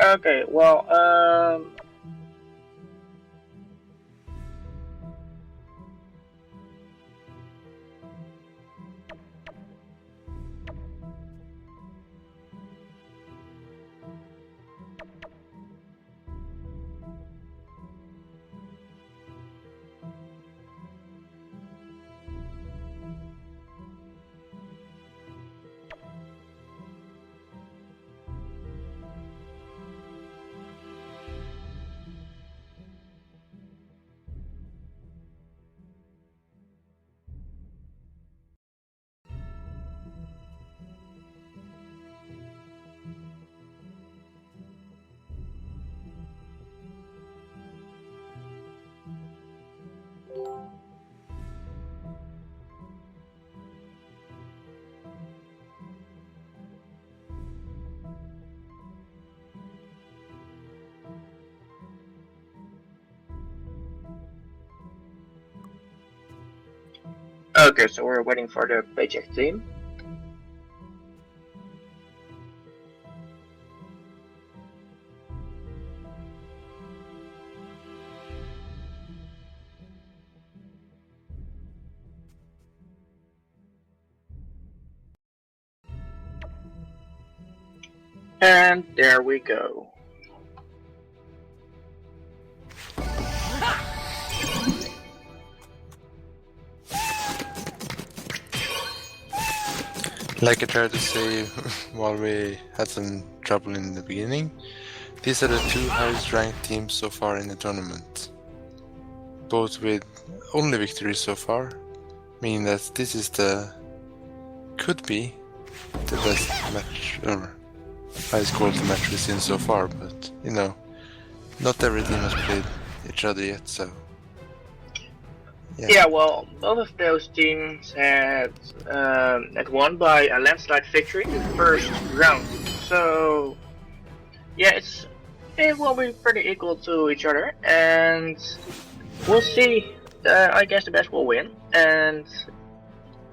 Okay, well, okay, so we're waiting for the Paycheck team. And there we go. Like I tried to say while we had some trouble in the beginning, these are the two highest ranked teams so far in the tournament. Both with only victories so far, meaning that this is could be the best match or highest quality match we've seen so far, but you know, not every team has played each other yet, so Yeah, well, both of those teams had won by a landslide victory in the first round. So, yeah, it will be pretty equal to each other, and we'll see. I guess the best will win, and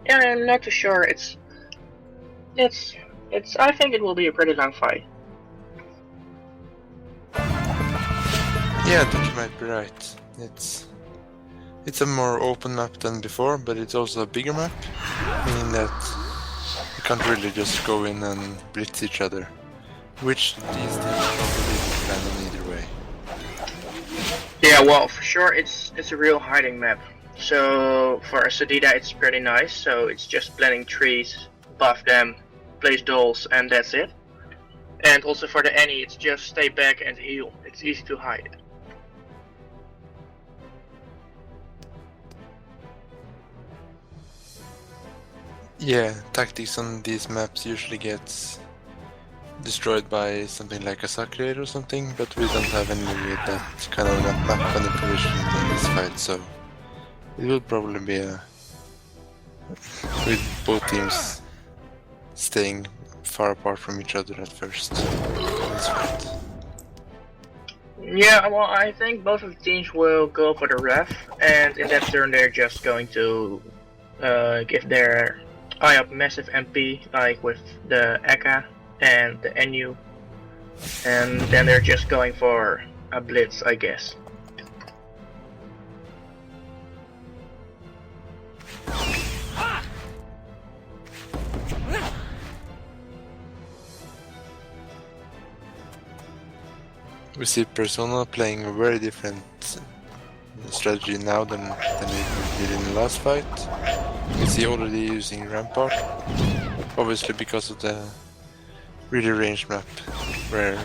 yeah, I'm not too sure. It's. I think it will be a pretty long fight. yeah, I think you might be right. It's a more open map than before, but it's also a bigger map, meaning that you can't really just go in and blitz each other, which these teams probably plan on either way. Yeah, well, for sure, it's a real hiding map. So for Sadida, it's pretty nice. So it's just planting trees, buff them, place dolls, and that's it. And also for the Annie, it's just stay back and heal. It's easy to hide. Yeah, tactics on these maps usually gets destroyed by something like a Sacred or something, but we don't have any with that kind of map manipulation in this fight, so it will probably be with both teams staying far apart from each other at first in this fight. Yeah, well, I think both of the teams will go for the ref, and in that turn they're just going to give their eye up massive MP, like with the Eka and the NU, and then they're just going for a blitz, I guess. We see Persona playing a very different strategy now than it did in the last fight. We see already using Rampart, obviously because of the really ranged map, where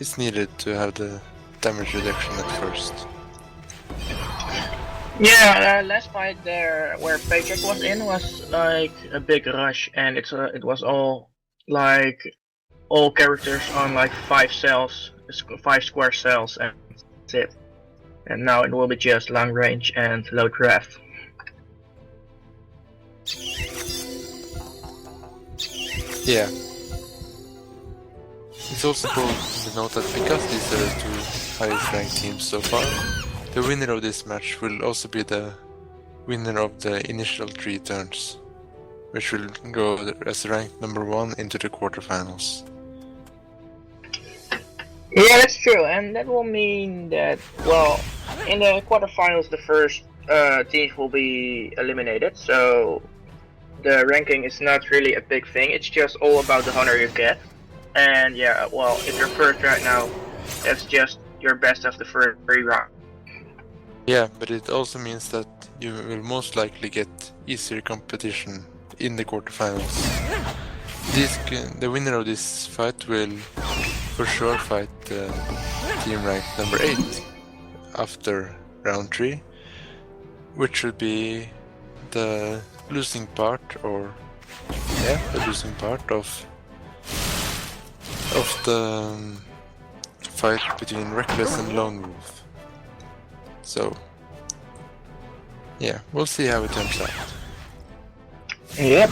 it's needed to have the damage reduction at first. Yeah, last fight there where Paycheck was in was like a big rush, and it was all like all characters on like 5 cells, 5 square cells, and that's it. And now it will be just long range and low draft. Yeah. It's also important to note that because these are the two highest ranked teams so far, the winner of this match will also be the winner of the initial 3 turns, which will go as ranked number 1 into the quarterfinals. Yeah, that's true, and that will mean that, well, in the quarterfinals, the first teams will be eliminated, so the ranking is not really a big thing, it's just all about the honor you get. And yeah, well, if you're first right now, that's just your best of the first 3 rounds. Yeah, but it also means that you will most likely get easier competition in the quarterfinals. The winner of this fight will for sure fight team ranked number 8 after round 3, which should be the losing part, or the losing part of the fight between Reckless and Lone Wolf. So yeah, we'll see how it turns out. Yep.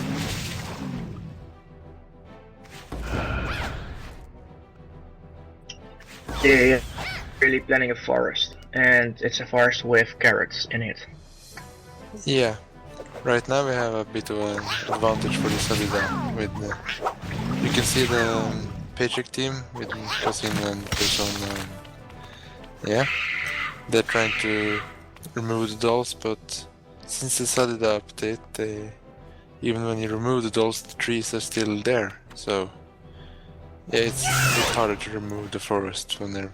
They're really planning a forest, and it's a forest with carrots in it. Yeah, right now we have a bit of an advantage for the Solida with you can see the Paycheck team with Cousin and Persona. Yeah, they're trying to remove the dolls, but since the Solida update, even when you remove the dolls, the trees are still there. So yeah, it's harder to remove the forest when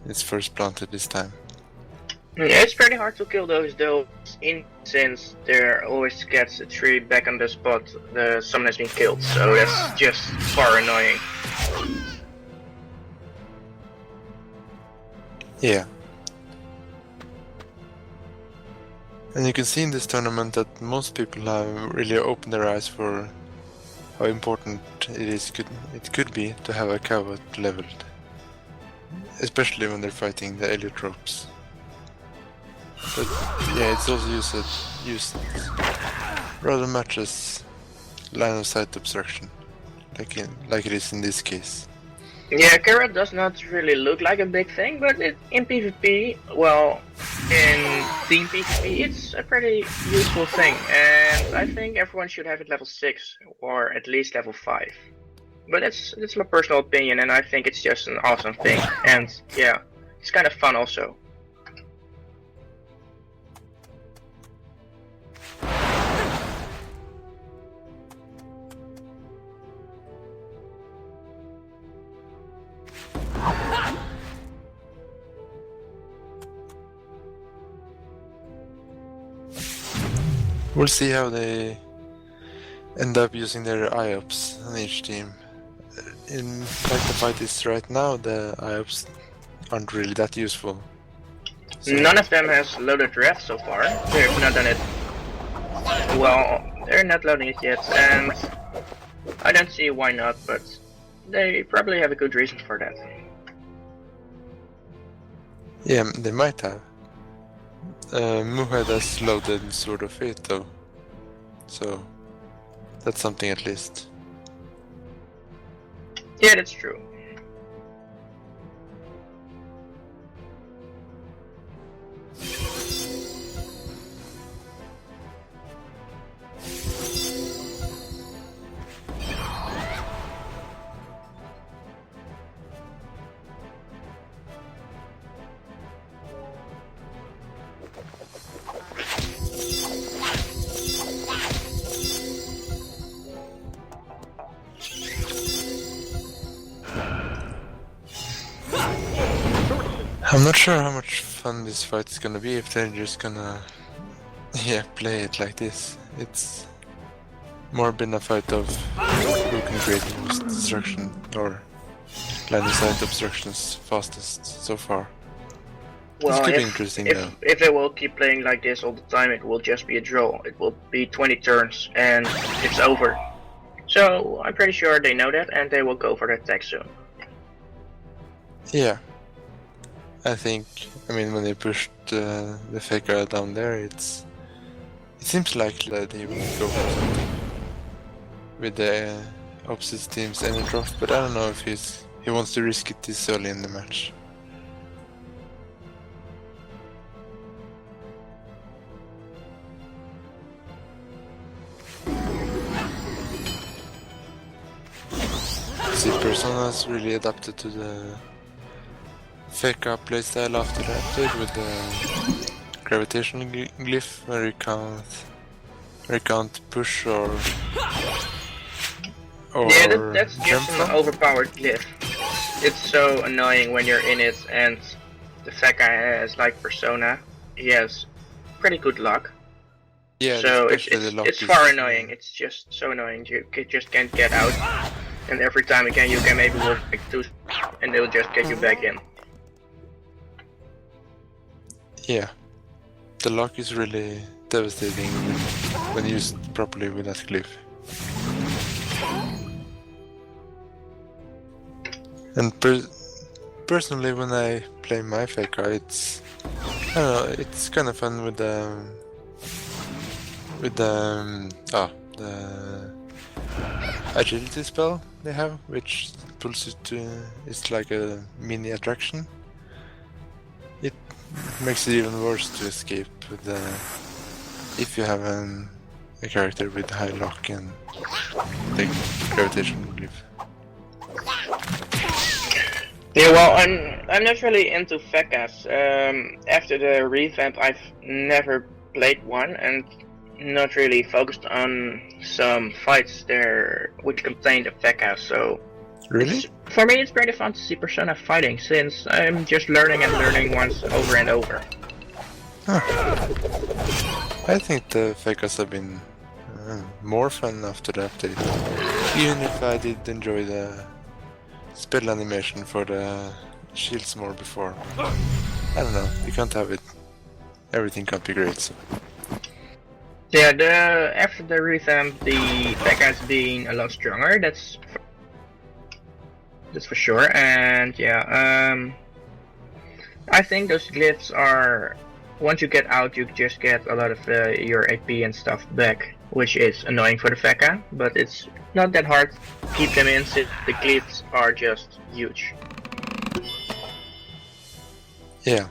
it's first planted this time. Yeah, it's pretty hard to kill those dolls since there always gets a tree back on the spot someone has been killed, so that's just far annoying. Yeah. And you can see in this tournament that most people have really opened their eyes for how important it could be to have a coward leveled, especially when they're fighting the Eliotropes. But yeah, it's also used rather much as line of sight obstruction, like it is in this case. Yeah, carrot does not really look like a big thing, but in PvP, well, in team PvP, it's a pretty useful thing, and I think everyone should have it level 6, or at least level 5. But that's my personal opinion, and I think it's just an awesome thing, and yeah, it's kind of fun also. We'll see how they end up using their IOPs on each team. In like the fight is right now, the IOPs aren't really that useful. So none of them has loaded ref so far. They've not done it. Well, they're not loading it yet, and I don't see why not, but they probably have a good reason for that. Yeah, they might have. Moohead has loaded Sword of Fate though, so that's something at least. Yeah, that's true. I'm not sure how much fun this fight is gonna be if they're just gonna play it like this. It's more been a fight of who can create the most destruction or line of sight obstructions fastest so far. Well, this could be interesting though. If they will keep playing like this all the time, it will just be a draw. It will be 20 turns and it's over. So I'm pretty sure they know that and they will go for that tech soon. Yeah. I mean, when they pushed the Faker down there, it seems likely that he will go for something with the opposite team's energy drop, but I don't know if he wants to risk it this early in the match. See, Persona's really adapted to the Feka playstyle after the update with the gravitational glyph where you can't push or Yeah, that's jump just an from. overpowered glyph. It's so annoying when you're in it, and the fat guy has like Persona. He has pretty good luck. Yeah, So especially the luck it's is, far annoying. It's just so annoying. You just can't get out, and every time again you can maybe walk like 2, and they'll just get you back in. Yeah, the luck is really devastating when used properly with that glyph. And personally, when I play my Feka, it's I don't know, it's kind of fun with the agility spell they have, which pulls you to. It's like a mini attraction. It makes it even worse to escape with if you have a character with high luck and the gravitational glyph. Yeah, well, I'm not really into Fekas. After the revamp, I've never played one, and not really focused on some fights there which contain the Fekas. So Really? for me, it's pretty fun to see Persona fighting, since I'm just learning and learning once over and over. Huh. I think the Fekas have been more fun after the update. Even if I did enjoy the spell animation for the shields more before. I don't know, you can't have it. Everything can't be great, so. Yeah, after the revamp, the Fekas being a lot stronger. That's for sure. And yeah, I think those glyphs are, once you get out, you just get a lot of your AP and stuff back, which is annoying for the Feka, but it's not that hard to keep them in since the glyphs are just huge. Yeah.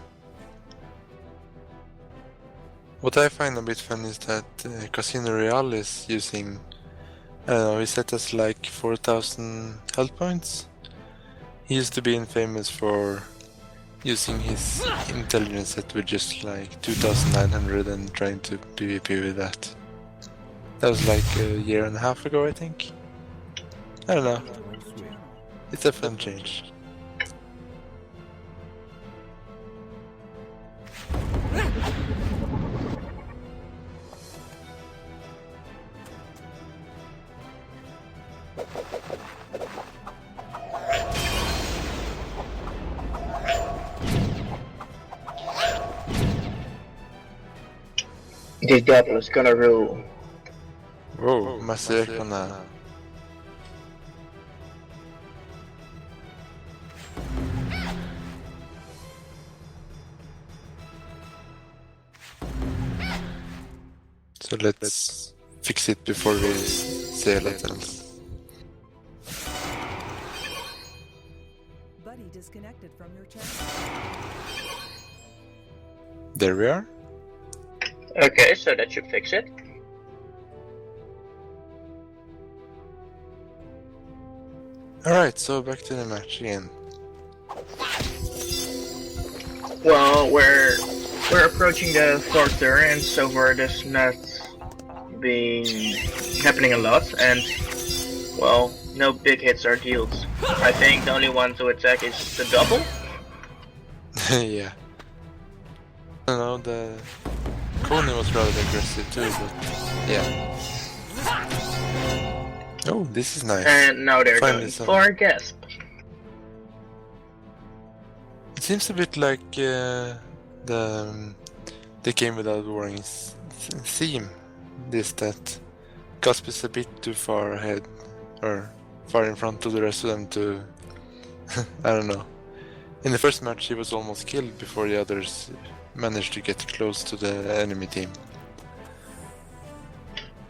What I find a bit fun is that Casino Royale is using, I don't know, he set us like 4,000 health points. He used to be infamous for using his intelligence set with just like 2,900 and trying to PvP with that. That was like a year and a half ago, I think. I don't know. It's a fun change. This devil is gonna rule. Whoa, Maserkana. So let's fix it before we say a lot else. Buddy disconnected from your channel. There we are. Okay, so that should fix it. Alright, so back to the match again. Well, we're approaching the 4th turn, and so far there's not been happening a lot, and well, no big hits are dealt. I think the only one to attack is the double. Yeah. I don't know, the Coney was rather aggressive too, but yeah. Oh, this is nice. And now they're Finally going some. for Gasp. It seems a bit like the Game Without Warning theme. This that Gasp is a bit too far ahead, or far in front of the rest of them to... I don't know. In the first match he was almost killed before the others managed to get close to the enemy team.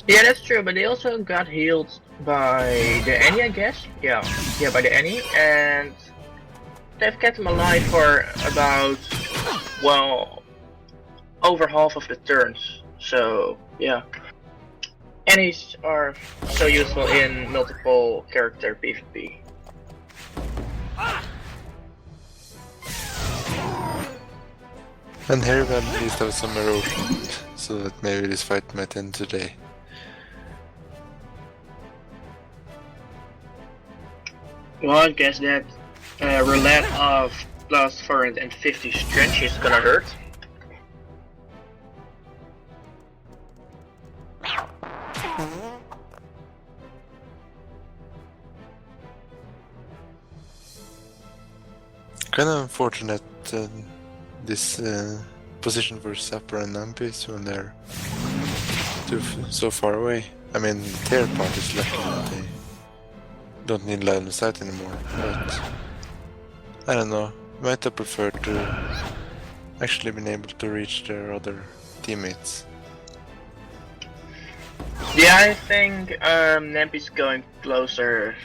Yeah, that's true, but they also got healed by the Annie, I guess. Yeah, by the Annie, and they've kept him alive for about, well, over half of the turns. So yeah, Annies are so useful in multiple character PvP. And here we at least have some erosion, so that maybe this fight might end today. Well, I guess that roulette of plus 450 strength is gonna hurt. Kind of unfortunate this position for Zapper and Nampies when they're so far away. I mean, their part is lucky that they don't need line of sight anymore, but I don't know. Might have preferred to actually been able to reach their other teammates. Yeah, I think Nampies going closer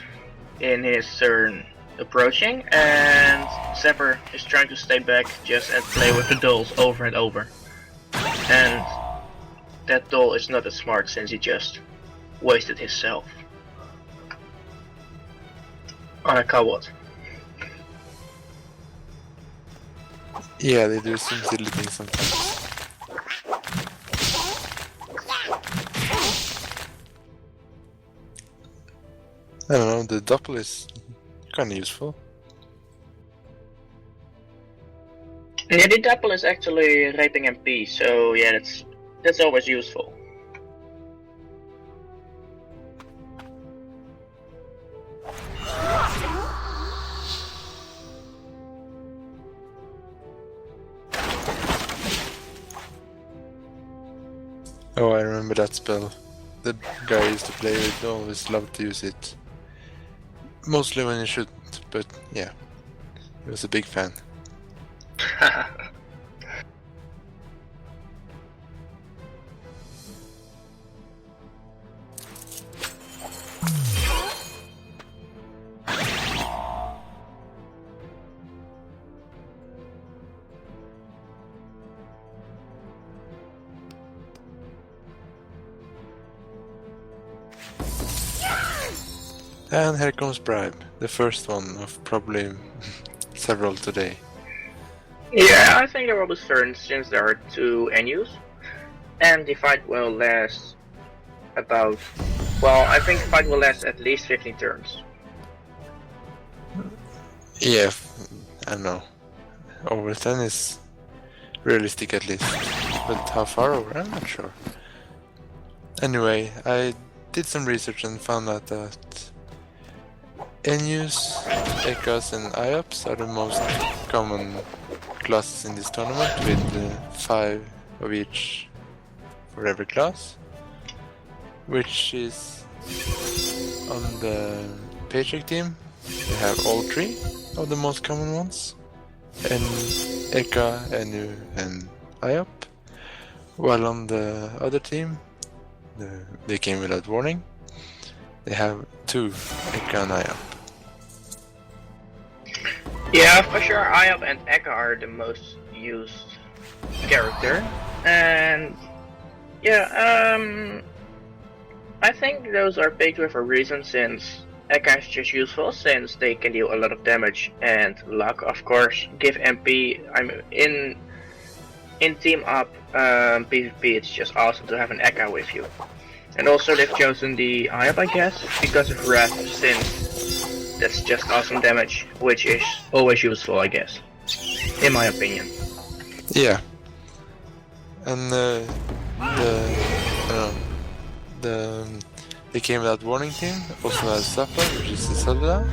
in his turn approaching, and Zapper is trying to stay back just and play with the dolls over and over. And that doll is not as smart since he just wasted himself on a cobalt. Yeah, they do some silly things sometimes. I don't know, the doppel is kinda useful. Yeah, the double is actually raping MP, so yeah, that's always useful. Oh, I remember that spell. The guy I used to play with always loved to use it. Mostly when he shouldn't, but yeah, he was a big fan. And here comes Bribe, the first one of probably several today. Yeah, I think there will be certain since there are 2 NUs, and the fight will last about, well, I think the fight will last at least 15 turns. Yeah, I don't know. Over 10 is realistic at least, but how far over? I'm not sure. Anyway, I did some research and found out that NUs, EKAs and IOPs are the most common classes in this tournament, with 5 of each for every class, which is on the Paycheck team. They have all 3 of the most common ones, and EKA, NU and IOP, while on the other team, they came without warning, they have 2 EKA and IOP. Yeah, for sure, IOP and Eka are the most used character, and yeah, I think those are picked with a reason, since Eka is just useful since they can deal a lot of damage, and luck, of course, give MP. In team up PvP, it's just awesome to have an Eka with you. And also they've chosen the IOP, I guess, because of Wrath, since that's just awesome damage, which is always useful, I guess, in my opinion. Yeah, and they came without warning team also has Zapper, which is the Salida,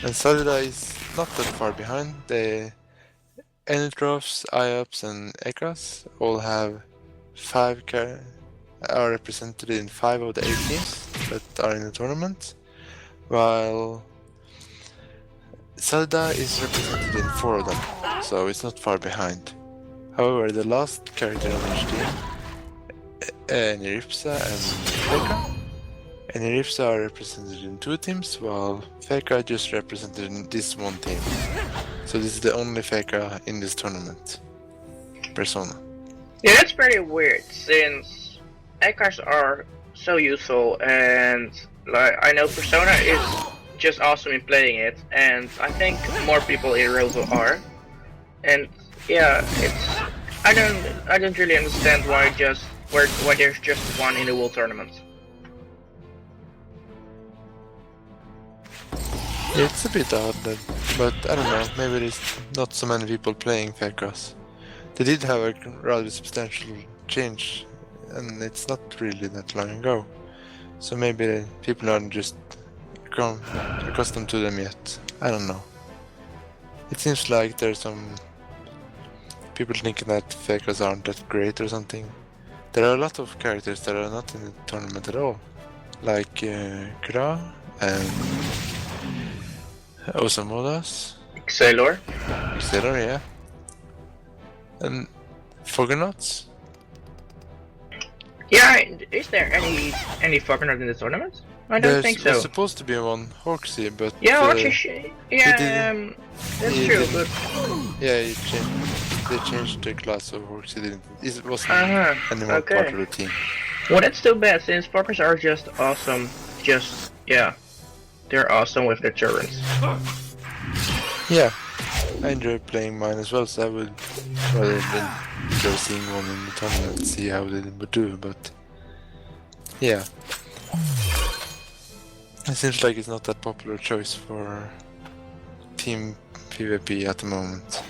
and Salida is not that far behind. The Enitrophs, IOPs and EKAs all have 5 are represented in 5 of the 8 teams that are in the tournament, while Salida is represented in 4 of them, so it's not far behind. However, the last character on each team, Niripsa and Feka. Niripsa are represented in 2 teams, while Feka just represented in this 1 team. So this is the only Feka in this tournament. Persona. Yeah, that's pretty weird, since Ekas are so useful, and like I know Persona is just awesome in playing it, and I think more people in Rosa are. And yeah, I don't really understand why there's just one in the World Tournament. It's a bit odd, but I don't know, maybe there's not so many people playing Faircross. They did have a rather substantial change, and it's not really that long ago. So maybe people aren't just accustomed to them yet. I don't know. It seems like there's some people thinking that Faircross aren't that great or something. There are a lot of characters that are not in the tournament at all. Like Kra and Osamodas. Xelor. Xelor, yeah. And Foggernauts. Yeah, is there any Foggernaut in the tournament? I don't think so. There's supposed to be one Horsey, but yeah, Horsey. Yeah, that's true. But yeah, they changed the class of Horsey. It wasn't anymore part of the team. Well, that's too bad since Foggers are just awesome. Just yeah, they're awesome with their turrets. Yeah, I enjoy playing mine as well, so I would rather enjoy seeing one in the tournament and see how they would do, but yeah. It seems like it's not that popular choice for team PvP at the moment.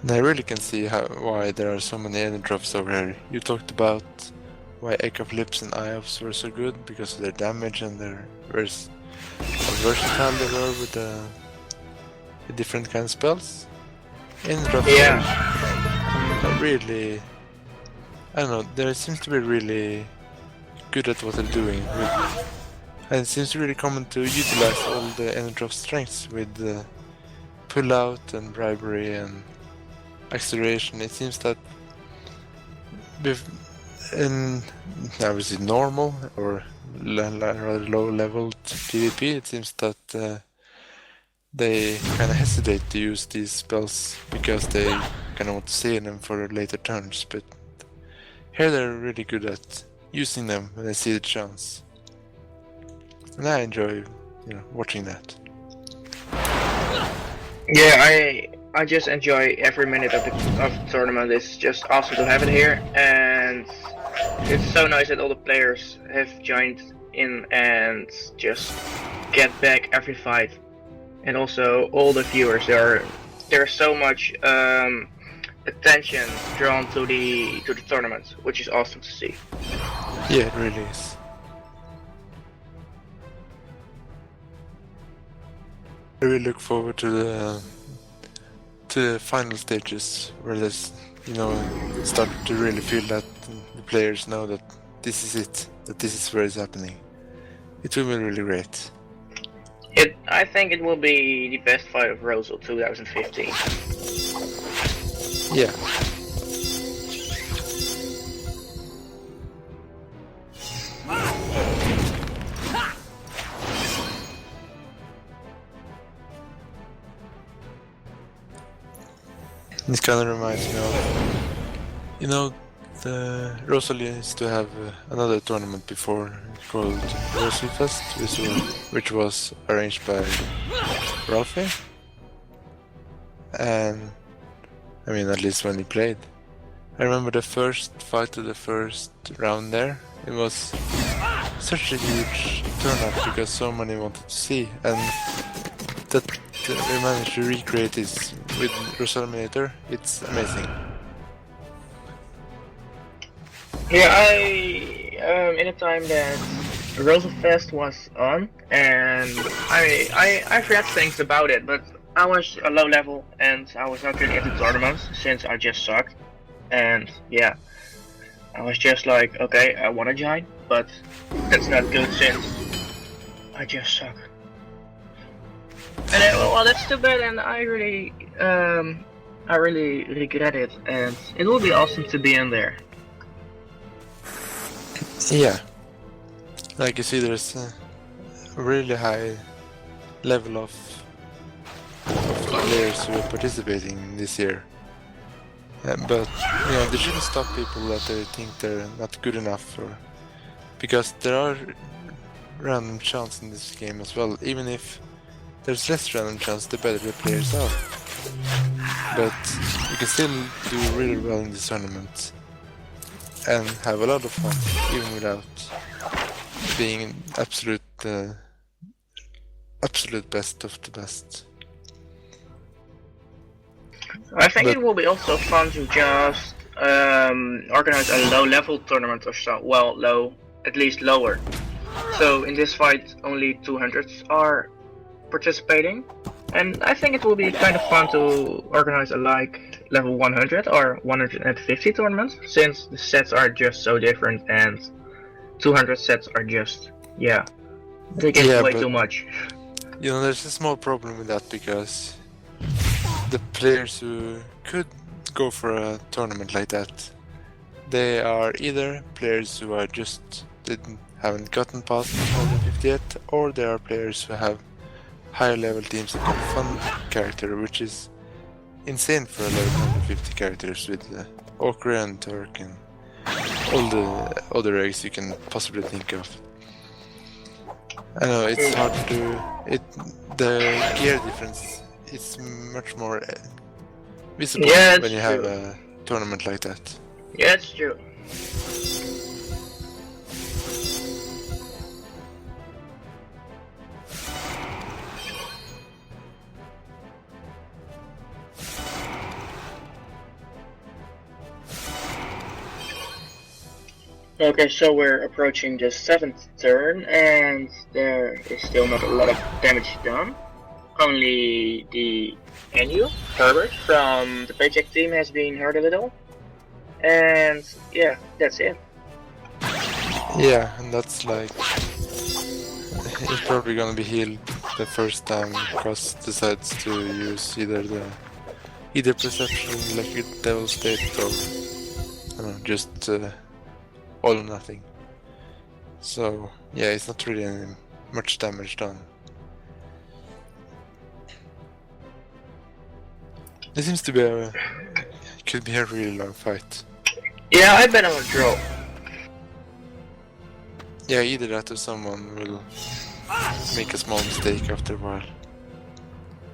And I really can see why there are so many enemy drops over here. You talked about why Ecaflips and Iops were so good because of their damage and their versatile they were with the different kind of spells. Enemy drops are really, I don't know, they seem to be really good at what they're doing. And it seems really common to utilize all the enemy drop strengths with pull out and bribery and acceleration. It seems that in obviously normal or rather low level PvP, it seems that they kind of hesitate to use these spells because they kind of want to save them for later turns, but here they're really good at using them when they see the chance. And I enjoy, watching that. Yeah, I just enjoy every minute of the tournament. It's just awesome to have it here, and it's so nice that all the players have joined in and just get back every fight, and also all the viewers. There's so much attention drawn to the tournament, which is awesome to see. Yeah, it really is. I really look forward to the final stages where there's, start to really feel that the players know that this is it, that this is where it's happening. It will be really great. I think it will be the best fight of Rosal 2015. Yeah. This kind of reminds me of, the Rosalie used to have another tournament before called Rosalfest, which was arranged by Ralphie. And I mean, at least when he played. I remember the first fight of the first round there. It was such a huge turnout because so many wanted to see, and that we managed to recreate this with ROSALMINATOR. It's amazing. Yeah, in a time that Rosalfest was on, and I read things about it, but I was a low level and I was not really into tournaments since I just sucked, and yeah, I was just like, okay, I want to join, but that's not good since I just suck. And then, well, that's too bad, and I really regret it, and it will be awesome to be in there. Yeah, like you see, there's a really high level of players who are participating this year. But they shouldn't stop people that they think they're not good enough, because there are random chances in this game as well. Even if there's less random chance the better the players are. But you can still do really well in this tournament and have a lot of fun, even without being absolute best of the best. I think it will be also fun to just organize a low-level tournament or so. Well, low, at least lower. So in this fight, only 200s are participating, and I think it will be kind of fun to organize a level 100 or 150 tournament, since the sets are just so different, and 200 sets are just, yeah, they get way too much. You know, there's a small problem with that, because the players who could go for a tournament like that, they are either players who are just haven't gotten past 150 yet, or they are players who have higher level teams that can fund character, which is insane for a level 150 characters with Okra and Turk and all the other eggs you can possibly think of. I know it's hard to do. The gear difference is much more visible when you have a tournament like that. Yeah, it's true. Okay, so we're approaching the 7th turn, and there is still not a lot of damage done. Only the NU, Herbert, from the Paycheck team has been hurt a little. And yeah, that's it. Yeah, and that's like... he's probably gonna be healed the first time Cross decides to use either Perception, like Devil State, or I don't know, just all or nothing. So yeah, it's not really any much damage done. It seems to be could be a really long fight. Yeah, I bet on a draw. Yeah, either that or someone will make a small mistake after a while.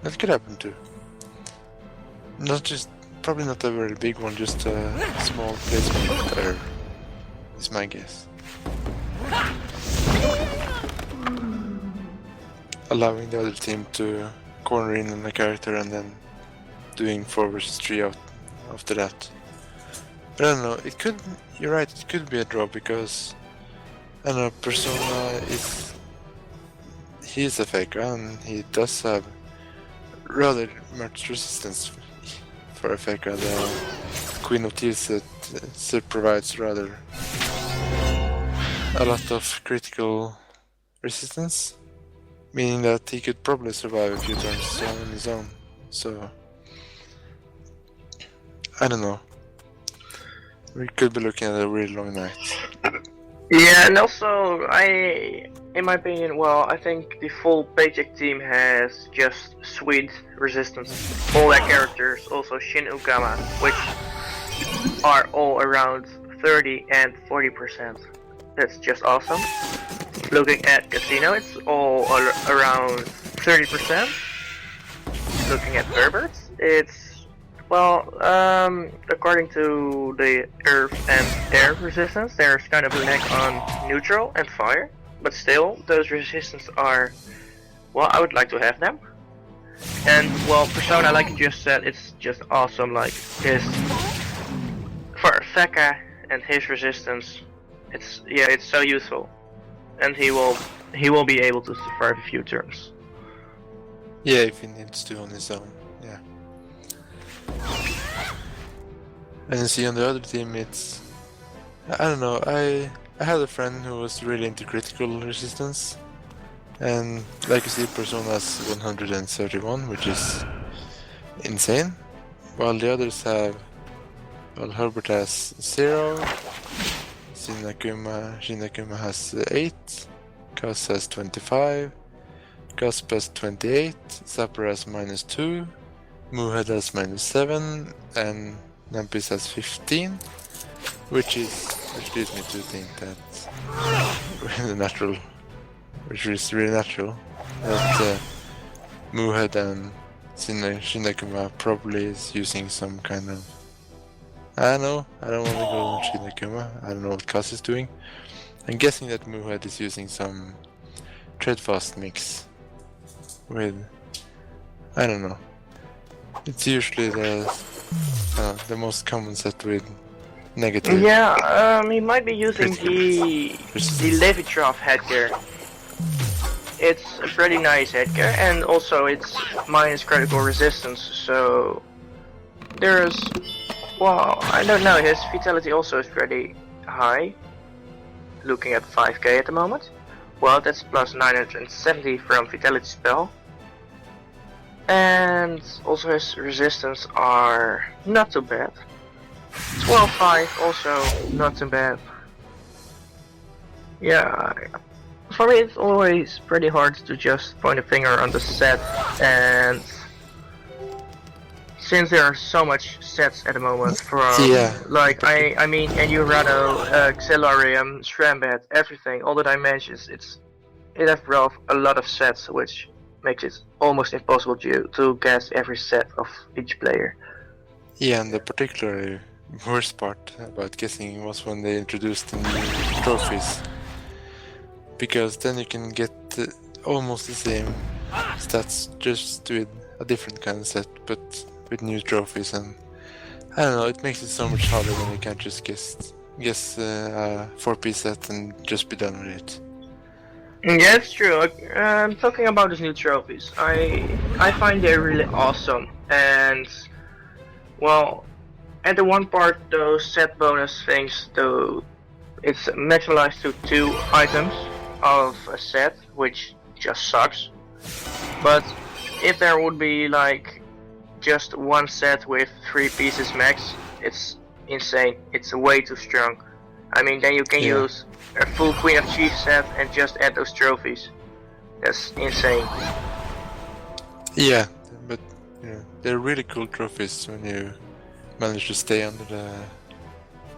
That could happen too. Probably not a very big one, just a small placement error, is my guess. Allowing the other team to corner in on a character and then doing 4 versus 3 out after that. But I don't know, you're right, it could be a draw, because I don't know, Persona he is a faker, and he does have rather much resistance for a faker. The Queen of Thieves provides rather a lot of critical resistance, meaning that he could probably survive a few turns on his own. So I don't know. We could be looking at a really long night. Yeah, and also, in my opinion, well, I think the full Paycheck team has just sweet resistance. All their characters, also Shin-Akuma, which are all around 30 and 40%. That's just awesome. Looking at Casino, it's all around 30%. Looking at Herbert, it's, well, according to the earth and air resistance, there's kind of a lag on neutral and fire, but still, those resistance are, well, I would like to have them. And, well, Persona, like you just said, it's just awesome, like, for Feka and his resistance, it's so useful. And he will be able to survive a few turns. Yeah, if he needs to on his own, yeah. And you see on the other team, it's... I don't know, I had a friend who was really into critical resistance. And like you see, Persona's 131, which is insane. While the others have... Well, Herbert has 0. Shin-Akuma has 8. Gasp has 25. Gasp has 28. Zapper has -2. Moohead has -7, and Nampies has 15, which leads me to think that which is really natural, that Moohead and Shin-Akuma probably is using some kind of... I don't know, I don't want to go on Shin-Akuma, I don't know what Kaz is doing. I'm guessing that Moohead is using some Treadfast mix with... I don't know. It's usually the most common set with negative. Yeah, he might be using the Resistance. Levitrov headgear. It's a pretty nice headgear, and also it's minus critical resistance, so there's... well, I don't know, his vitality also is pretty high, looking at 5k at the moment. Well, that's plus 970 from vitality spell. And also his resistance are not too bad. 12-5 also not too bad. Yeah, for me it's always pretty hard to just point a finger on the set, and since there are so much sets at the moment from like I mean Endurado, Xelarium, Shrambat, everything, all the dimensions, it has brought a lot of sets, which makes it almost impossible to guess every set of each player. Yeah, and the particularly worst part about guessing was when they introduced the new trophies. Because then you can get almost the same stats, just with a different kind of set, but with new trophies, and I don't know, it makes it so much harder when you can't just guess a 4-piece set and just be done with it. Yeah, it's true. Talking about these new trophies, I find they're really awesome, and well, at the one part, those set bonus things, though, it's maximalized to 2 items of a set, which just sucks. But if there would be like just one set with 3 pieces max, it's insane. It's way too strong. I mean, then you can use a full Queen of Chiefs set and just add those trophies. That's insane. Yeah, but you know, they're really cool trophies when you manage to stay under the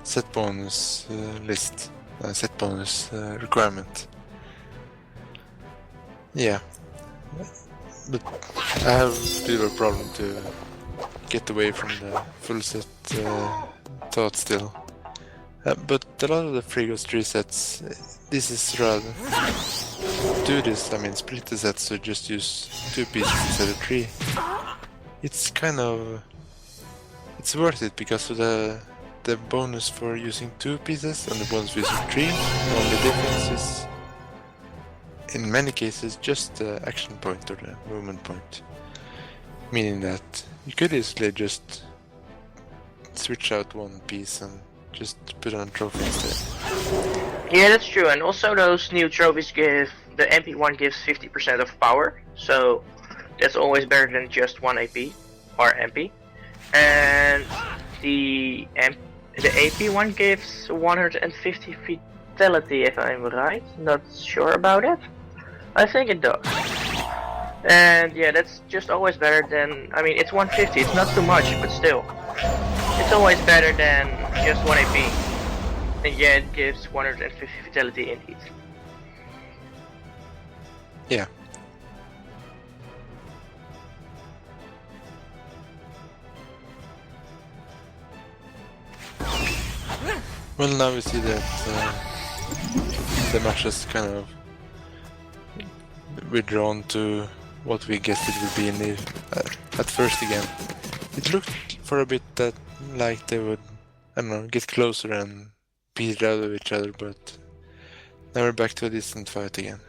set bonus list, set bonus requirement. Yeah, but I have a bit of a problem to get away from the full set thought still. But a lot of the Frigos 3 sets, this is rather... do this, I mean split the sets, so just use 2 pieces instead of 3. It's kind of... it's worth it because of the bonus for using 2 pieces and the bonus for using 3. The only difference is, in many cases, just the action point or the movement point. Meaning that you could easily just switch out 1 piece and just put on a trophy instead. Yeah, that's true, and also those new trophies give... the MP1 gives 50% of power, so that's always better than just 1 AP, or MP. And the AP one gives 150 vitality, if I'm right. Not sure about it. I think it does. And yeah, that's just always better than... I mean, it's 150, it's not too much, but still. It's always better than just 1 AP. And yeah, it gives 150 vitality indeed. Yeah. Well, now we see that the match has kind of withdrawn to what we guessed it would be in the, at first again. It looked for a bit that like they would, I don't know, get closer and beat out of each other, but now we're back to a distant fight again.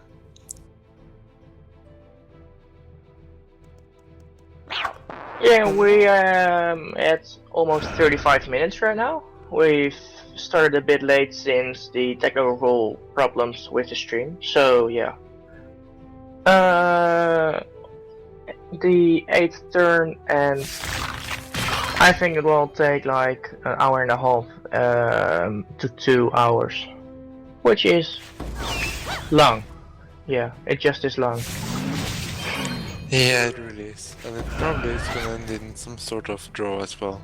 Yeah, we at almost 35 minutes right now. We've started a bit late since the technical problems with the stream, so yeah. The 8th turn, and I think it will take like an hour and a half to 2 hours, which is long. Yeah, it just is long. Yeah, it really is, and it probably is gonna end in some sort of draw as well.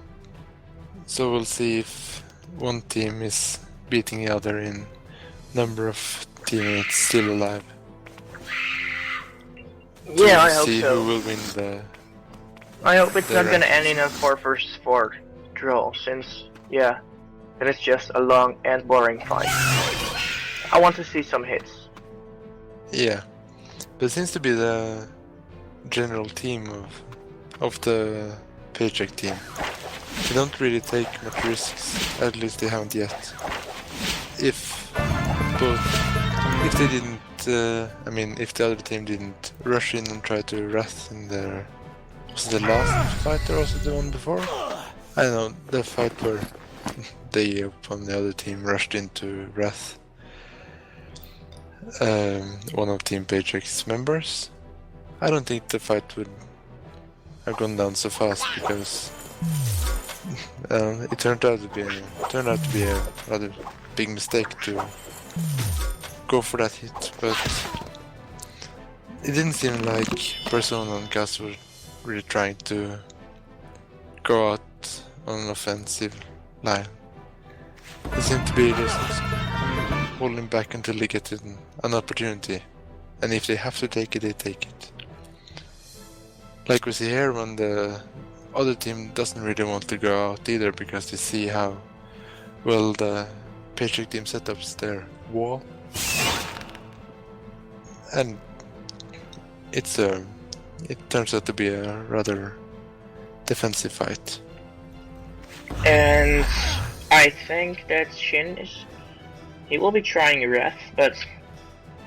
So we'll see if one team is beating the other in number of teammates still alive. Yeah, I hope see so. who will win the. I hope it's the not gonna rankings. end in a 4 versus 4 draw, since, yeah, then it's just a long and boring fight. I want to see some hits. Yeah, but it seems to be the general theme of the Paycheck team. They don't really take much risks, at least they haven't yet. If they didn't, if the other team didn't rush in and try to wrath in their, was it the last fight or was it the one before? I don't know, the fight where they from the other team rushed into wrath. One of Team Paycheck's members. I don't think the fight would have gone down so fast because it turned out to be a rather big mistake to go for that hit, but it didn't seem like Persona and Gasp were really trying to go out on an offensive line. They seem to be just holding back until they get an opportunity, and if they have to take it, they take it. Like we see here when the other team doesn't really want to go out either because they see how well the Paycheck team setups their wall, and it turns out to be a rather defensive fight. And I think that he will be trying Wrath, but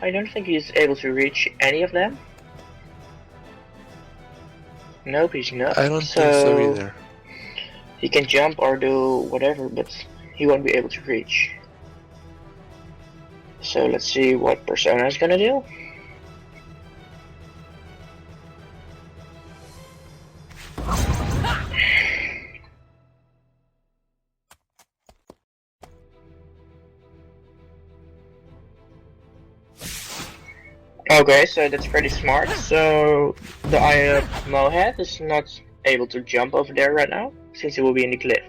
I don't think he's able to reach any of them. Nope, he's not. I don't think so either. He can jump or do whatever, but he won't be able to reach. So let's see what Persona is gonna do. Okay, so that's pretty smart. So the Moohead is not able to jump over there right now, since it will be in the cliff.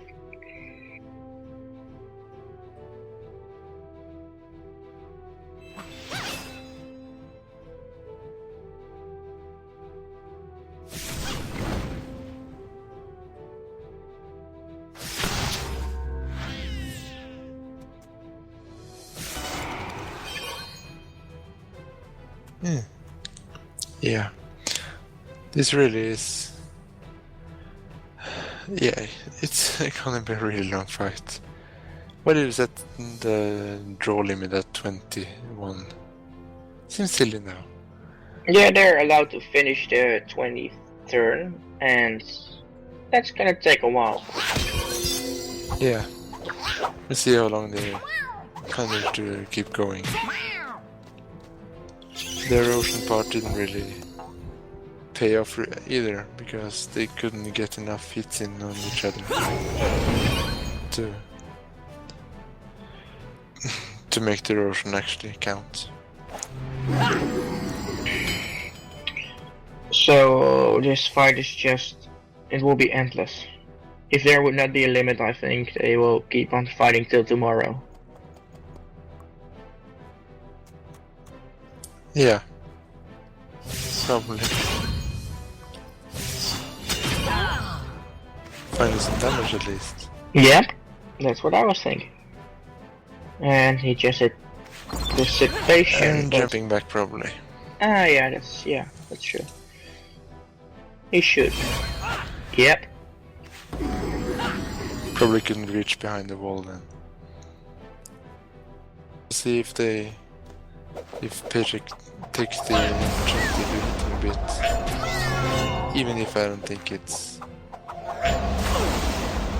Yeah. This really is... Yeah, it's gonna be a really long fight. What is that, the draw limit at 21? Seems silly now. Yeah, they're allowed to finish their 20th turn, and that's gonna take a while. Yeah. Let's see how long they manage to keep going. The erosion part didn't really pay off either, because they couldn't get enough hits in on each other to make the erosion actually count. So this fight is just... it will be endless. If there would not be a limit, I think they will keep on fighting till tomorrow. Yeah. Probably. Finding some damage at least. Yep, that's what I was thinking. And he just hit dissipation. And jumping back probably. Yeah, that's true. He should. Yep. Probably couldn't reach behind the wall then. See if Paycheck takes the opportunity to hit him a bit. Even if I don't think it's...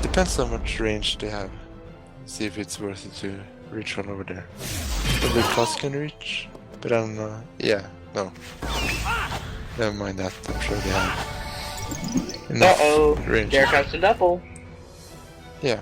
Depends how much range they have. See if it's worth it to reach one over there. Probably Plus can reach, but I don't know. Yeah, no. Never mind that, I'm sure they have enough range. There comes the double. Yeah.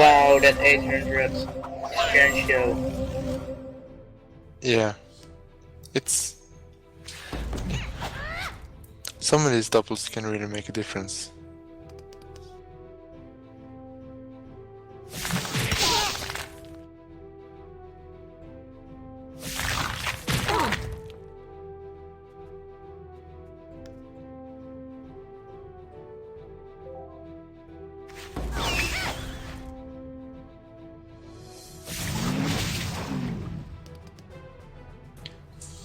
Wow, that 800 change though. Yeah. It's... Some of these doubles can really make a difference.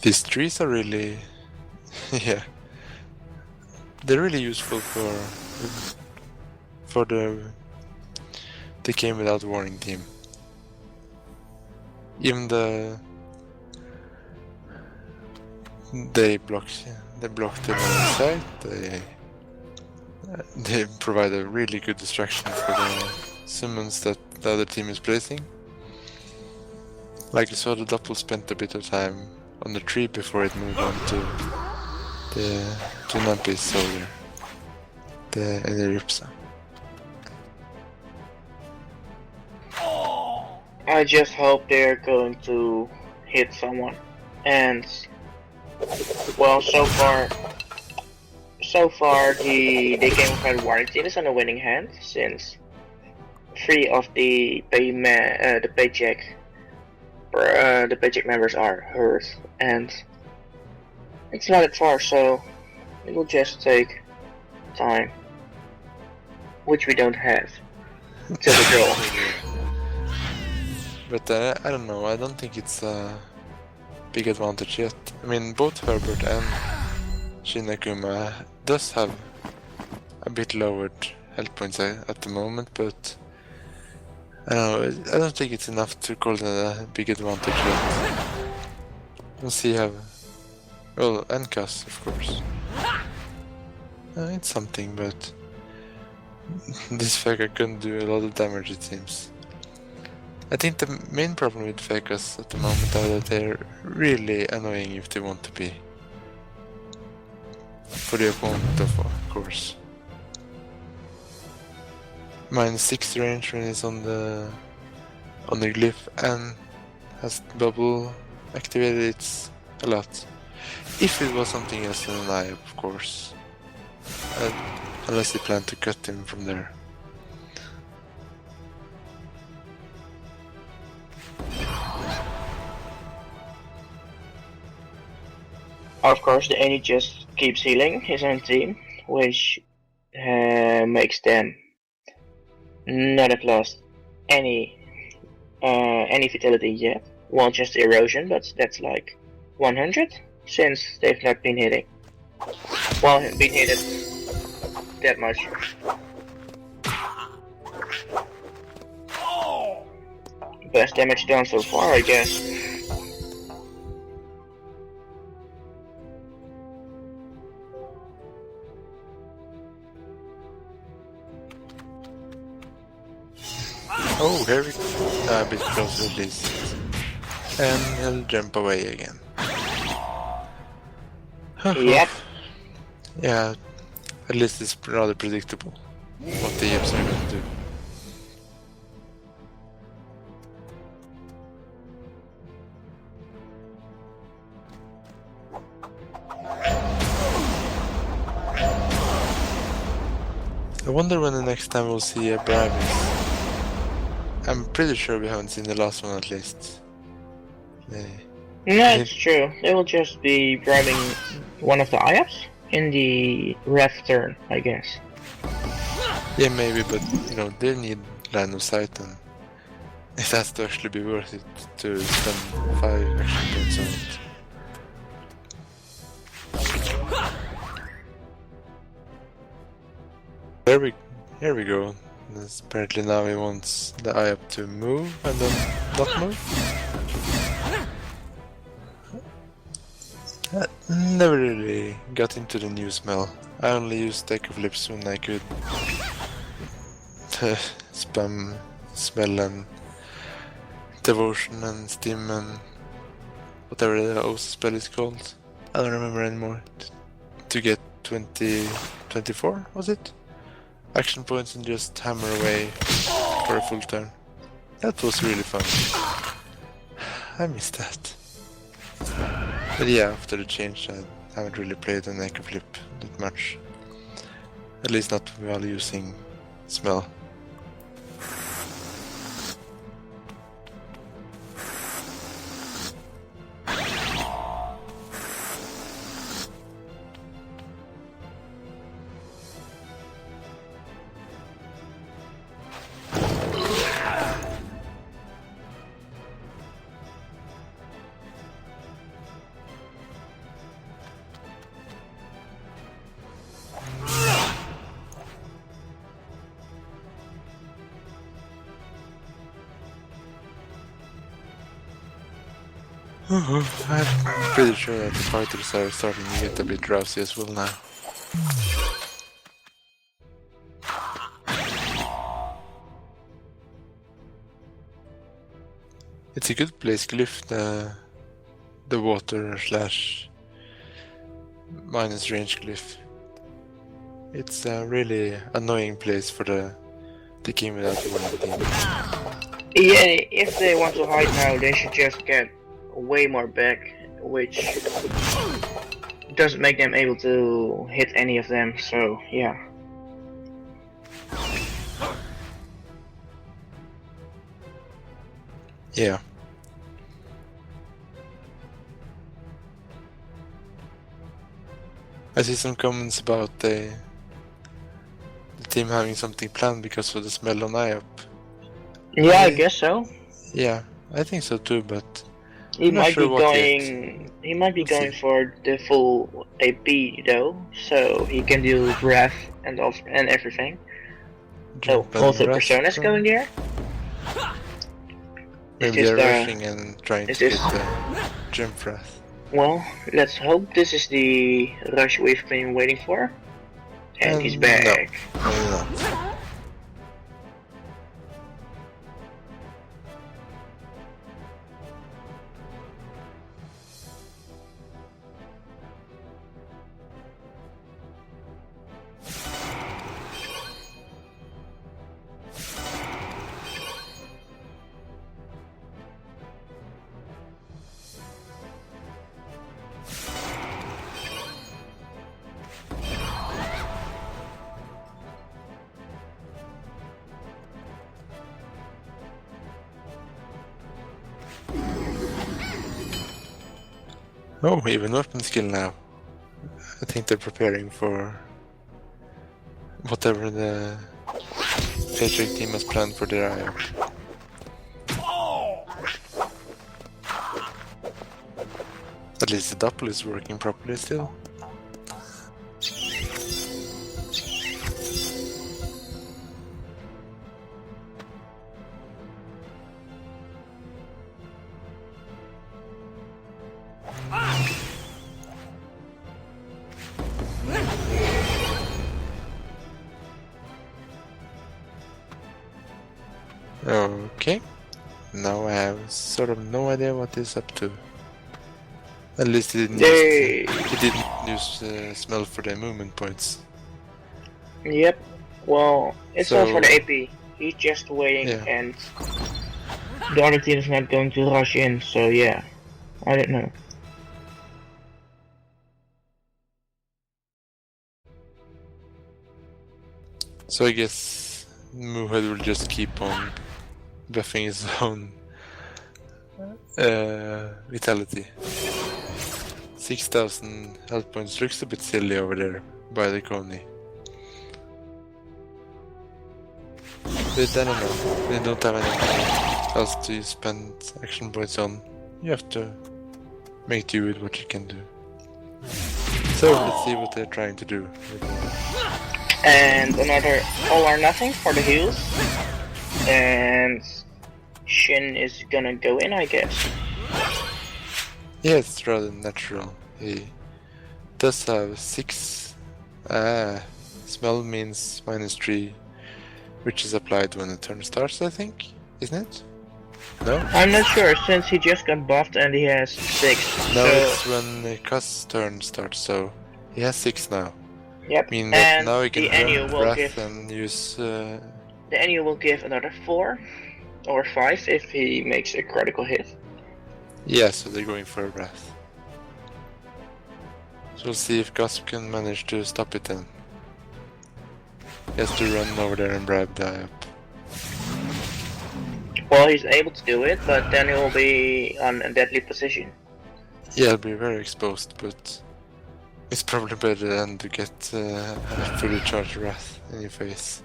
These trees are really... yeah. They're really useful for the game without warning team. Even they block the enemy side. They provide a really good distraction for the summons that the other team is placing. Like you saw, the Doppel spent a bit of time on the tree before it moved on to Nampies soldier, the Ripsa. I just hope they're going to hit someone. And well, so far the game without warning team is on a winning hand, since 3 of the Paycheck members are hurt, and it's not that far, so it will just take time, which we don't have till the goal. But I don't know, I don't think it's a big advantage yet. I mean, both Herbert and Shin-Akuma does have a bit lowered health points at the moment, but I don't think it's enough to call it a big advantage yet. We'll see how... Well, and Gasp, of course. It's something, but this Vega couldn't do a lot of damage, it seems. I think the main problem with Vegas at the moment are that they're really annoying if they want to be. For the opponent, of course. -6 range when it's on the glyph and has bubble activated, it's a lot. If it was something else than an eye, of course. Unless they plan to cut him from there. Of course, the Annie just keeps healing his own team, which makes them not have lost any vitality yet. Well, just erosion, but that's like 100 since they've not been hitting. Well, been hit that much. Best damage done so far, I guess. Oh, here we go. A bit closer at least. And he'll jump away again. Yep. Yeah, at least it's rather predictable what the Yips are going to do. I wonder when the next time we'll see a Bravis. I'm pretty sure we haven't seen the last one at least. That's true. They will just be grabbing one of the IAPs in the ref turn, I guess. Yeah, maybe, but you know, they need line of sight, and it has to actually be worth it to spend 5 action points on it. Here we go. Apparently now he wants the IAP to move and then not move. I never really got into the new smell. I only used Deck of Lips when I could spam smell and devotion and stim and whatever the OS spell is called. I don't remember anymore. To get 24, was it? Action points and just hammer away for a full turn. That was really fun. I missed that. But yeah, after the change I haven't really played an Echo Flip that much. At least not while using Smell. I'm pretty sure that the fighters are starting to get a bit drowsy as well now. It's a good place, Glyph, the water slash minus range Glyph. It's a really annoying place for the game without the one team. Yeah, if they want to hide now, they should just get way more back, which doesn't make them able to hit any of them, so yeah. Yeah. I see some comments about the team having something planned because of the smell on IOP. Yeah, I guess so. Yeah, I think so too, but He I'm not might sure be what going. yet. He might be We'll going see. for the full AP though, so he can do breath and everything. So Jump and also rest, Persona's going there. Maybe Is they're this rushing and trying is to this- get the jump breath. Well, let's hope this is the rush we've been waiting for. And he's No. back. Maybe not. Oh, even weapon skill now. I think they're preparing for whatever the Paycheck team has planned for their IOP. At least the doppel is working properly still. Okay, now I have sort of no idea what he's up to. At least he didn't use smell for the movement points. Yep. Well, it's all for the So- AP. He's just waiting, Yeah. and the other team is not going to rush in. So yeah, I don't know. So I guess Moohead will just keep on buffing his own vitality. 6,000 health points looks a bit silly over there by the Coney. But I don't know, they don't have anything else to spend action points on. You have to make do with what you can do. So let's see what they're trying to do. And another all or nothing for the heals. And Shin is gonna go in, I guess. Yeah, it's rather natural. He does have 6. Smell means -3, which is applied when the turn starts, I think, isn't it? No? I'm not sure, since he just got buffed and he has 6. No, so, it's when the Cuss turn starts, so he has 6 now. yep. Meaning that And now he can the annual jump, will breath, give. and use The enemy will give another 4 or 5 if he makes a critical hit. Yeah, so they're going for a wrath. So we'll see if Gasp can manage to stop it then. He has to run over there and grab the eye up. Well, he's able to do it, but then he will be on a deadly position. Yeah, he'll be very exposed, but it's probably better than to get a fully charged wrath in your face.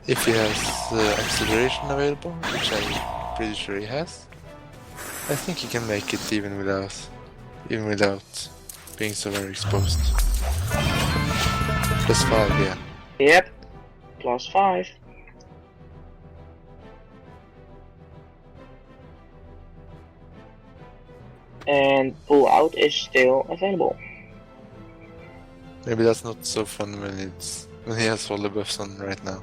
If he has acceleration available, which I'm pretty sure he has, I think he can make it even without being so very exposed. +5, yeah. Yep, +5. And pull out is still available. Maybe that's not so fun when he has all the buffs on right now.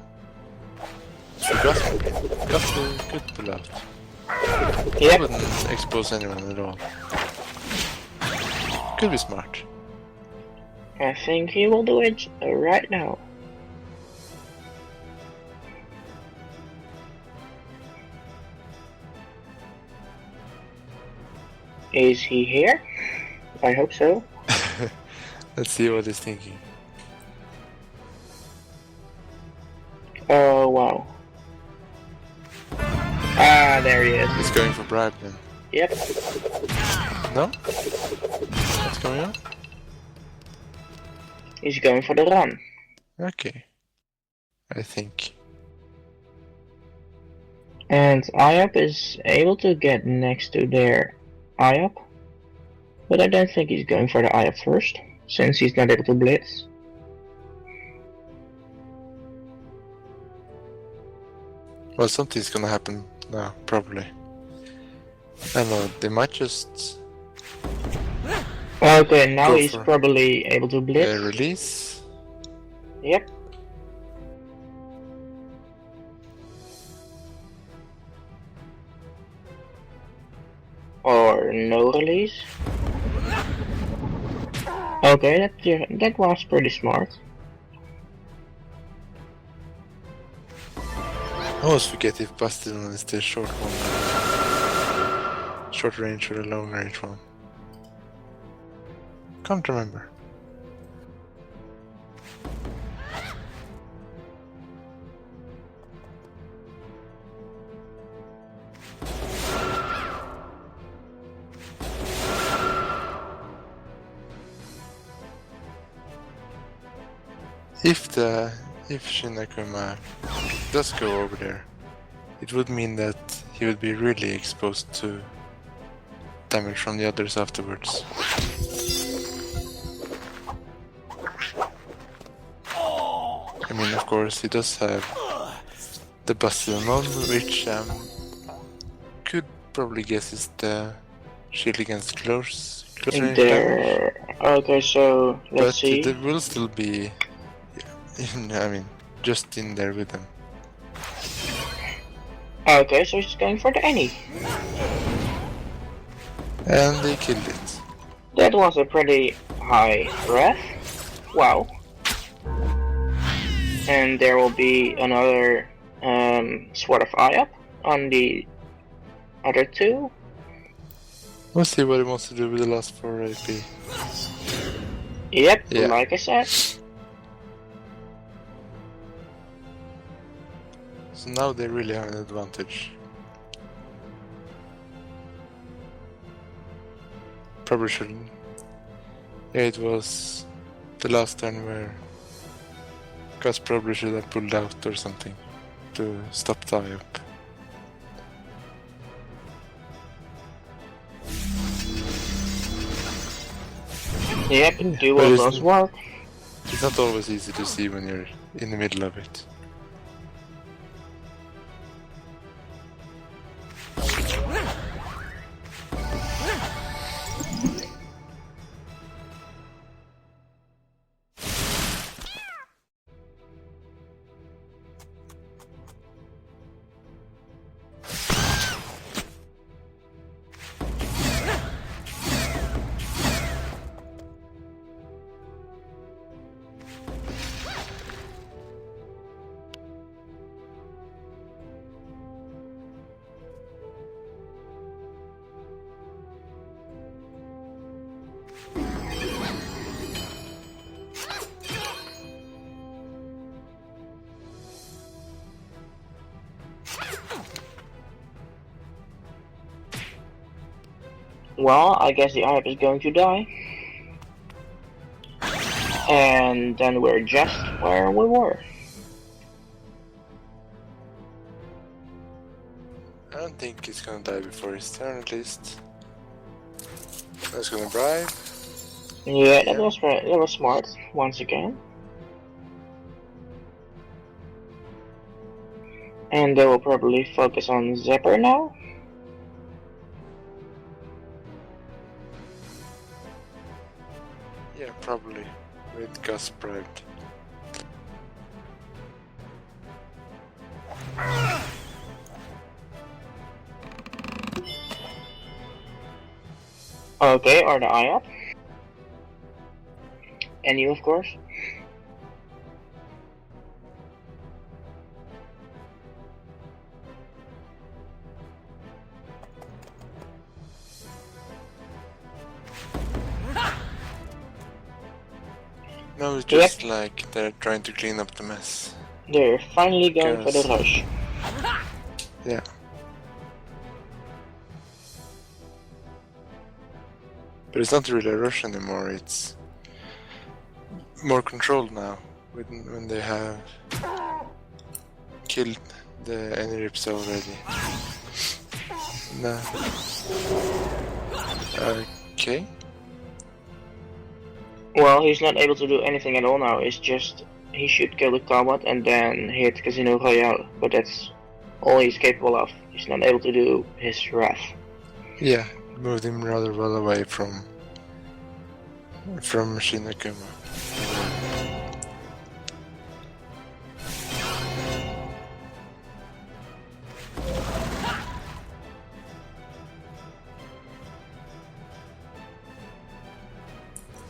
So Gasp could pull out. Yep. I wouldn't expose anyone at all. Could be smart. I think he will do it right now. Is he here? I hope so. Let's see what he's thinking. Oh, wow. Ah, there he is. He's going for bribe then. Yep. No? What's going on? He's going for the run. Okay. I think. And IOP is able to get next to their IOP. But I don't think he's going for the IOP first, since he's not able to blitz. Well, something's gonna happen now, probably. I don't know, they might just Okay, now Go he's for probably able to blitz. release. Yep. Or no release. Okay, that was pretty smart. I always forget if Bastion is the short one. Short range or the long range one. Can't remember. If Shin-Akuma does go over there, it would mean that he would be really exposed to damage from the others afterwards. I mean, of course, he does have the Bastion on, which could probably guess is the shield against close range damage. There. Okay, so let's But see. there will still be, I mean, just in there with them. Okay, so he's going for the any. And they killed it. That was a pretty high breath. Wow. And there will be another Sword of Eye up on the other two. We'll see what he wants to do with the last 4 AP. Yep, Yeah. like I said. So now they really have an advantage. Probably shouldn't. Yeah, it was the last turn where Gus probably should have pulled out or something to stop the eye up. Yep, But duo isn't- does work. It's not always easy to see when you're in the middle of it. Well, I guess the IAP is going to die. And then we're just where we were. I don't think he's gonna die before his turn, at least. That's gonna bribe. Yeah, that was smart, once again. And they will probably focus on Zapper now. Yeah, probably. With Gasp bribed. Okay, or the IAP. And you, of course. No, it's just like they're trying to clean up the mess. They're finally going for the rush. Yeah. But it's not really a rush anymore, it's more controlled now, when they have killed the Enrips already. No. Okay. Well, he's not able to do anything at all now, it's just he should kill the combat and then hit Casino Royale, but that's all he's capable of. He's not able to do his wrath. Yeah, moved him rather well away from Shin-Akuma.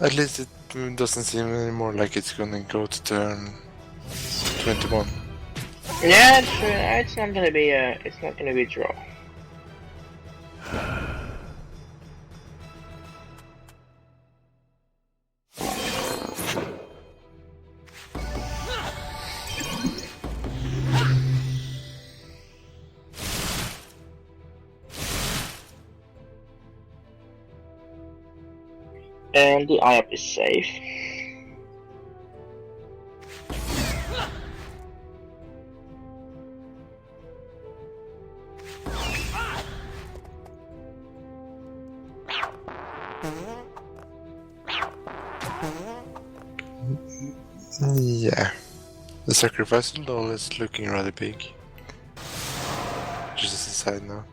At least it doesn't seem anymore like it's gonna go to turn 21. Yeah, it's not gonna be a draw. And the IAP is safe. Yeah. The sacrificial doll is looking rather big. Just as a side note.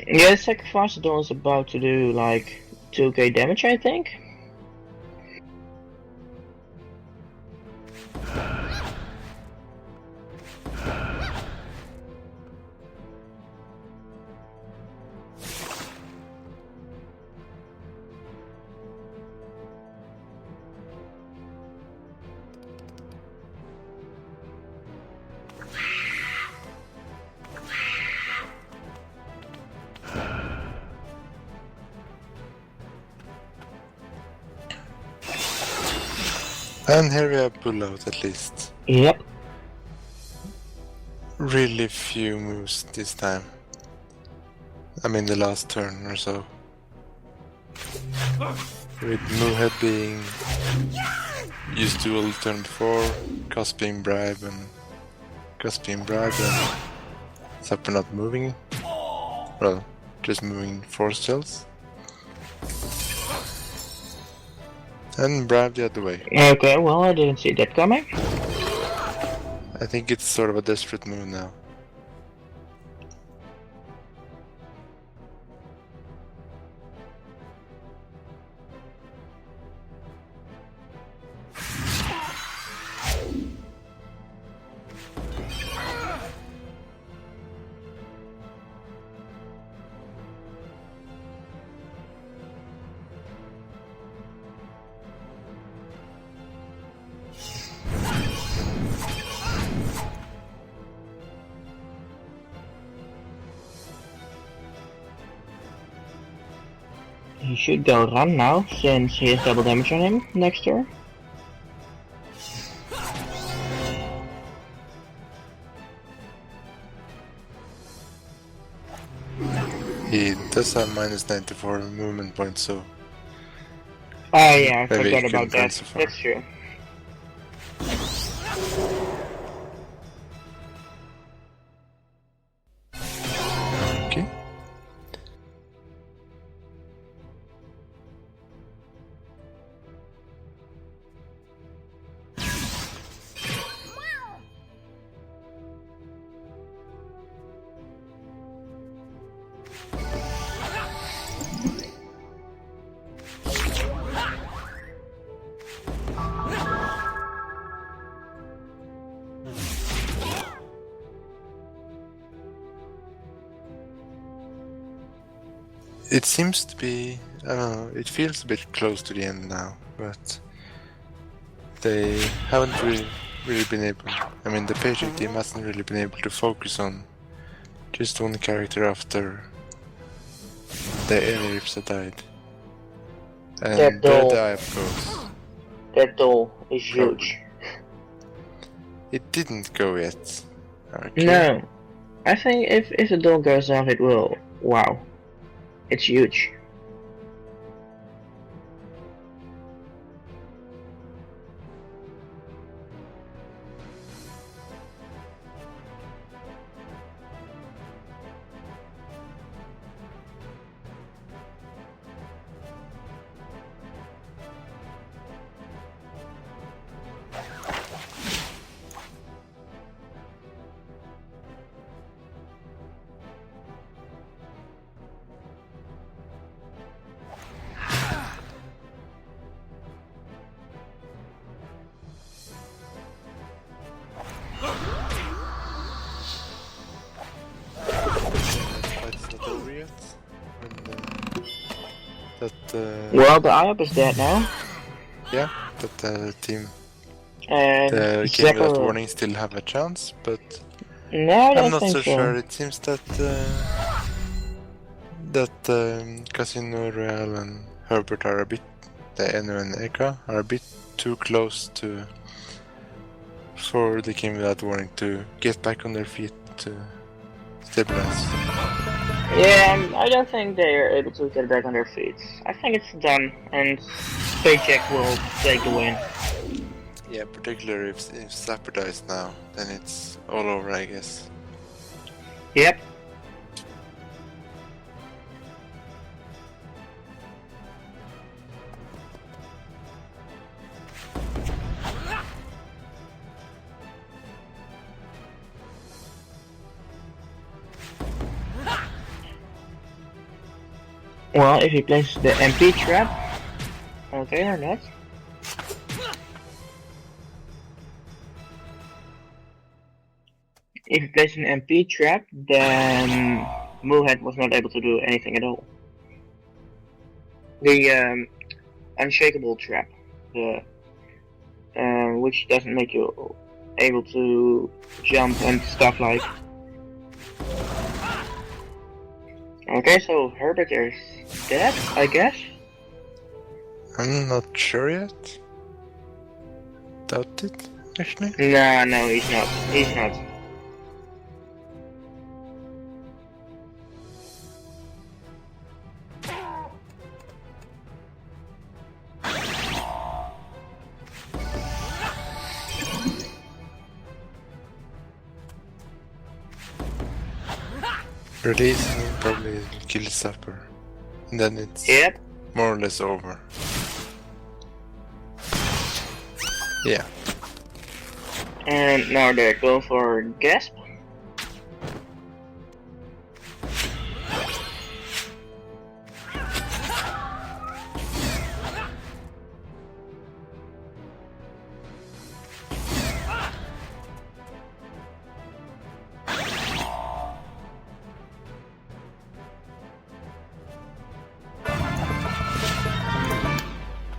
Yeah, the sacrifice doll is about to do like 2k damage, I think. And here we have pull out at least. Yep. Really few moves this time. I mean the last turn or so. With Moohead being used to all the turn before, Gasp being bribed and Zapper not moving. Well, just moving 4 shells. And bribe the other way. Okay, well, I didn't see that coming. I think it's sort of a desperate move now. He should go run now, since he has double damage on him next turn. does have minus 94 movement points, so Oh yeah, I maybe forgot it about couldn't run that. so far. That's true. Okay. It seems to be, I don't know, it feels a bit close to the end now, but they haven't really been able, I mean the Paycheck team hasn't really been able to focus on just one character after the Elips that died. And That there doll. the IF goes. That doll is Probably. huge. It didn't go yet. Okay. No. I think if the doll goes off it will. Wow. It's huge. Fight's not over yet. And, Well, the IOP is dead now. yeah, but the team, And the King Without Zapper. Warning still have a chance, but No, I don't I'm not think so sure. It seems that Casino Royale and Herbert are a bit, the Enu and Eka are a bit too close to for the King Without Warning to get back on their feet to stabilize. Yeah, I don't think they are able to get back on their feet. I think it's done, and Paycheck will take the win. Yeah, particularly if Zapper dies now, then it's all over, I guess. Yep. Well, if he places the MP trap, okay or not? If he places an MP trap, then Moohead was not able to do anything at all. The unshakable trap, the which doesn't make you able to jump and stuff like. Okay, so Herbert is dead, I guess. I'm not sure yet. Doubt it, actually. No, he's not. He's not. Release and probably kill Zapper. And then it's Yep. more or less over. Yeah. And now they go for Gasp.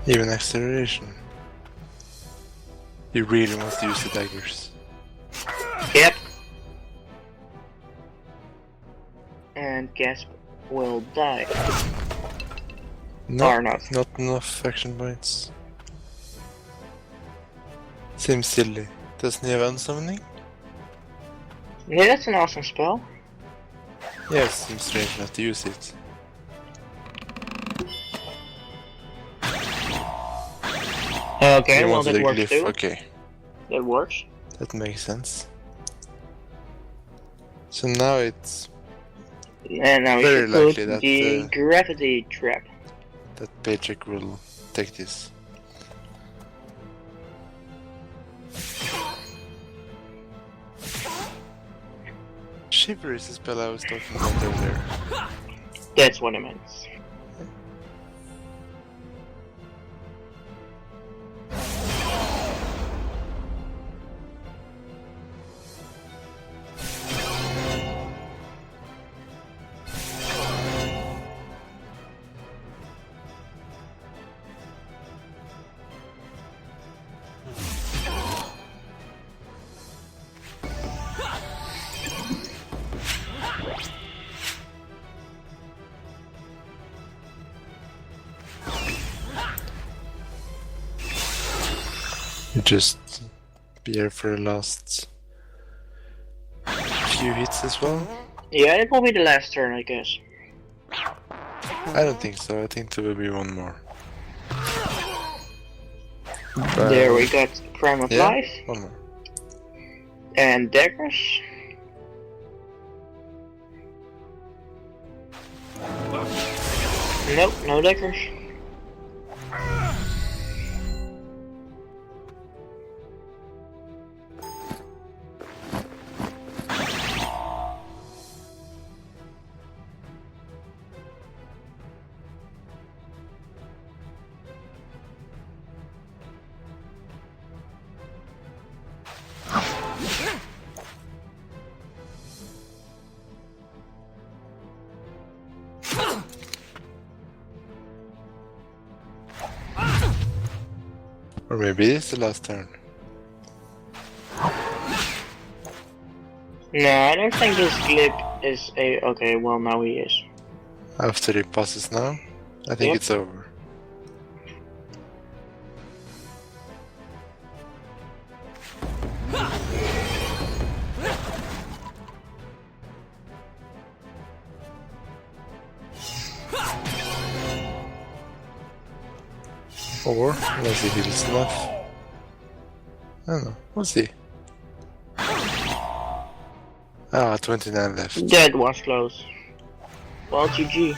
Even acceleration. You really want to use the daggers. Yep. And Gasp will die. No, Or not. not enough action points. Seems silly. Doesn't he have unsummoning? Yeah, that's an awesome spell. Yeah, it seems strange not to use it. Okay, You well wanted that a works glyph, too. okay. That works. That makes sense. So now it's And now we very should put likely that the gravity trap. that Paycheck will take this. Shiver is the spell I was talking about earlier. That's what I meant. You just be here for the last few hits as well? Yeah, it will be the last turn, I guess. I don't think so, I think there will be one more. There we got Prime of Yeah, Life. one more. And daggers. Nope, no daggers. Or maybe it is the last turn. No, I don't think this glip is a... Okay, well now he is. After he passes now, I think Yep. it's over. Or, unless he heals enough. I don't know, we'll see. Ah, 29 left. That was close. Well, GG.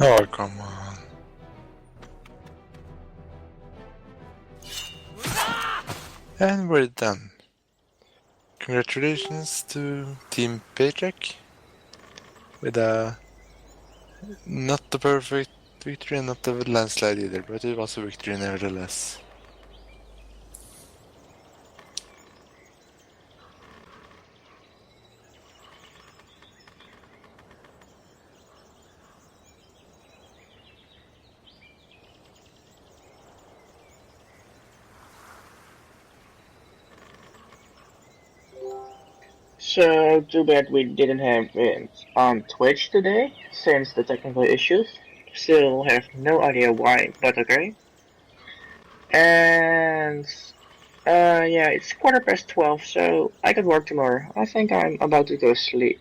Oh, come on. And we're done. Congratulations to Team Paycheck with a not the perfect victory and not the landslide either, but it was a victory nevertheless. So, too bad we didn't have it on Twitch today, since the technical issues. Still have no idea why, but okay. And... yeah, it's 12:15, so I got work tomorrow. I think I'm about to go sleep.